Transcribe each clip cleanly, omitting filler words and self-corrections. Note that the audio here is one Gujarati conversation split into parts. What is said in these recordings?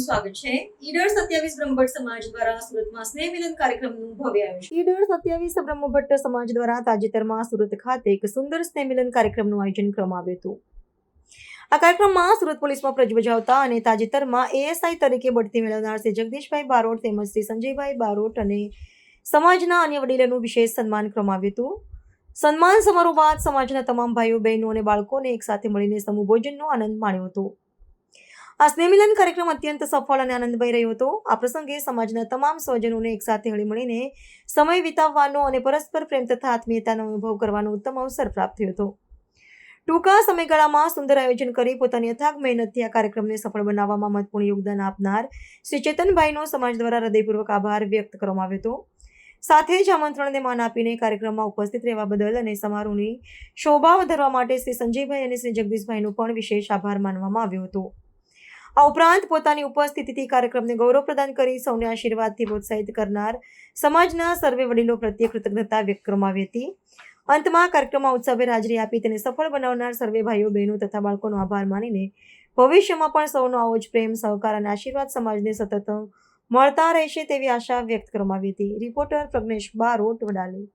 આપનું સ્વાગત છે। ઈડર 27 બ્રહ્મભટ્ટ સમાજ દ્વારા સુરતમાં સ્નેહ મિલન કાર્યક્રમનું ભવ્ય આયોજન। ઈડર 27 બ્રહ્મભટ્ટ સમાજ દ્વારા તાજેતરમાં સુરત ખાતે એક સુંદર સ્નેહ મિલન કાર્યક્રમનું આયોજન કરવામાં આવ્યું હતું। આ કાર્યક્રમમાં સુરત પોલીસમાં ફરજ બજાવતા અને તાજેતરમાં એએસઆઈ તરીકે બઢતી મેળવનાર શ્રી જગદીશભાઈ બારોટ તેમજ શ્રી સંજયભાઈ બારોટ અને સમાજના અન્ય વડીલોનું વિશેષ સન્માન કરવામાં આવ્યું હતું। સન્માન સમારોહ બાદ સમાજના તમામ ભાઈઓ બહેનો અને બાળકોને એક સાથે મળીને સમૂહ ભોજનનો આનંદ માણ્યો હતો। આ સ્નેહ મિલન કાર્યક્રમ અત્યંત સફળ અને આનંદમય રહ્યો હતો। આ પ્રસંગે સમાજના તમામ સ્વજનોને એકસાથે હળી મળીને સમય વિતાવવાનો અને પરસ્પર પ્રેમ તથા આત્મીયતાનો અનુભવ કરવાનો ઉત્તમ અવસર પ્રાપ્ત થયો હતો। ટૂંકા સમયગાળામાં સુંદર આયોજન કરી પોતાની અથાગ મહેનતથી આ કાર્યક્રમને સફળ બનાવવામાં મહત્વપૂર્ણ યોગદાન આપનાર શ્રી ચેતનભાઈનો સમાજ દ્વારા હૃદયપૂર્વક આભાર વ્યક્ત કરવામાં આવ્યો હતો। સાથે જ આમંત્રણને માન આપીને કાર્યક્રમમાં ઉપસ્થિત રહેવા બદલ અને સમારોહની શોભા વધારવા માટે શ્રી સંજયભાઈ અને શ્રી જગદીશભાઈનો પણ વિશેષ આભાર માનવામાં આવ્યો હતો। આ ઉપરાંત પોતાની ઉપસ્થિતિથી કાર્યક્રમને ગૌરવ પ્રદાન કરી સૌને આશીર્વાદથી પ્રોત્સાહિત કરનાર સમાજના સર્વે વડીલો પ્રત્યે કૃતજ્ઞતા વ્યક્ત કરવામાં આવી હતી। અંતમાં કાર્યક્રમમાં ઉત્સાહભેર હાજરી આપી તેને સફળ બનાવનાર સર્વે ભાઈઓ બહેનો તથા બાળકોનો આભાર માનીને ભવિષ્યમાં પણ સૌનો આવો જ પ્રેમ સહકાર અને આશીર્વાદ સમાજને સતત મળતા રહેશે તેવી આશા વ્યક્ત કરવામાં આવી હતી। રિપોર્ટર પ્રજ્ઞેશ બારોટ, વડાલી।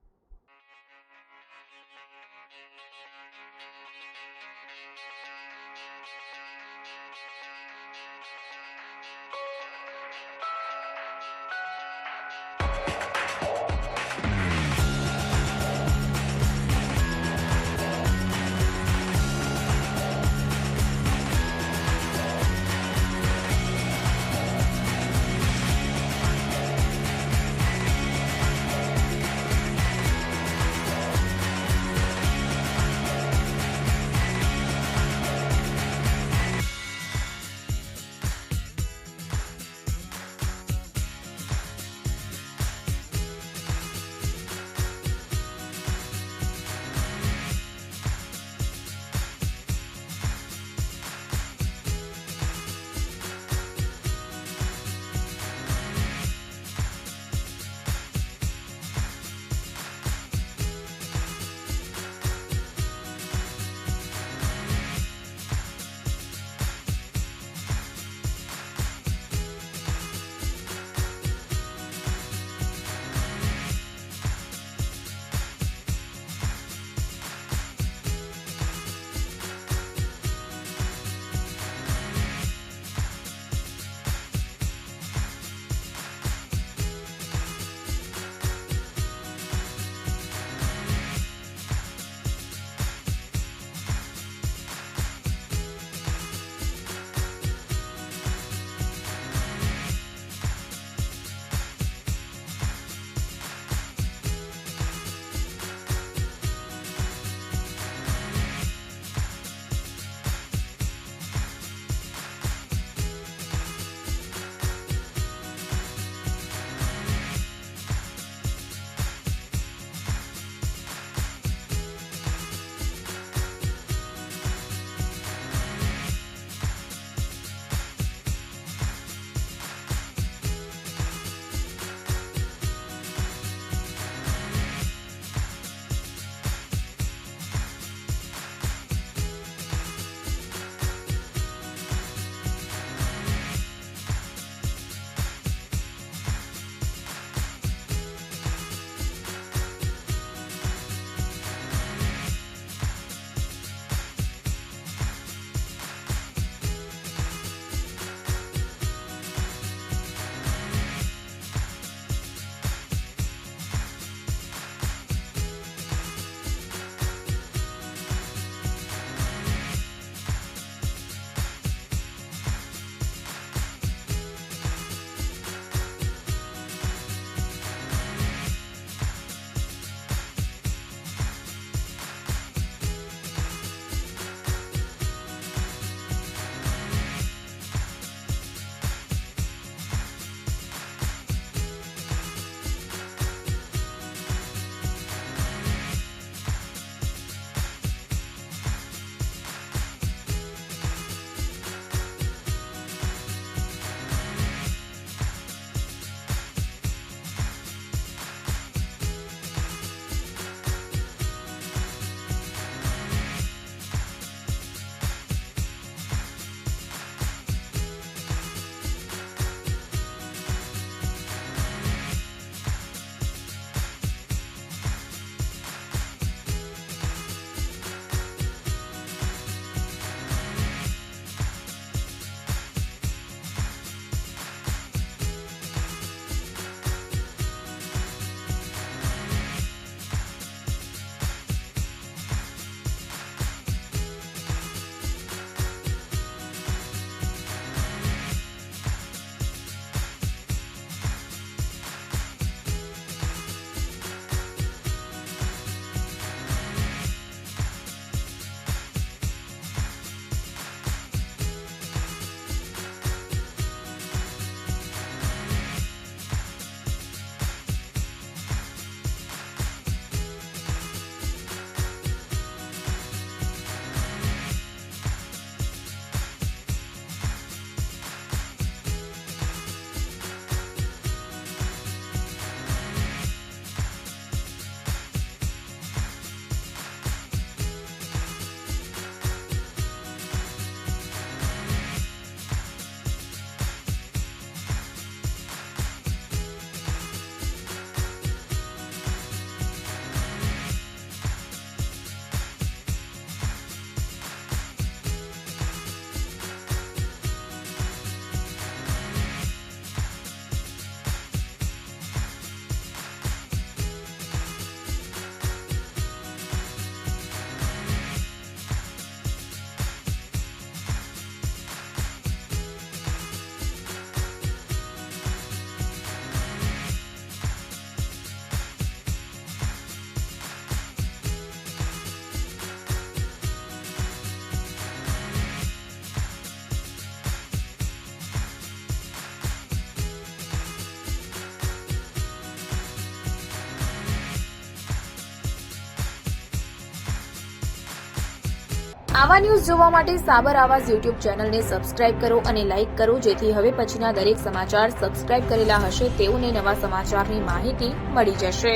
આવા ન્યૂઝ જોવા માટે સાબર આવાઝ યુટ્યુબ ચેનલને સબસ્ક્રાઇબ કરો અને લાઇક કરો, જેથી હવે પછીના દરેક સમાચાર સબસ્ક્રાઇબ કરેલા હશે તેઓને નવા સમાચારની માહિતી મળી જશે.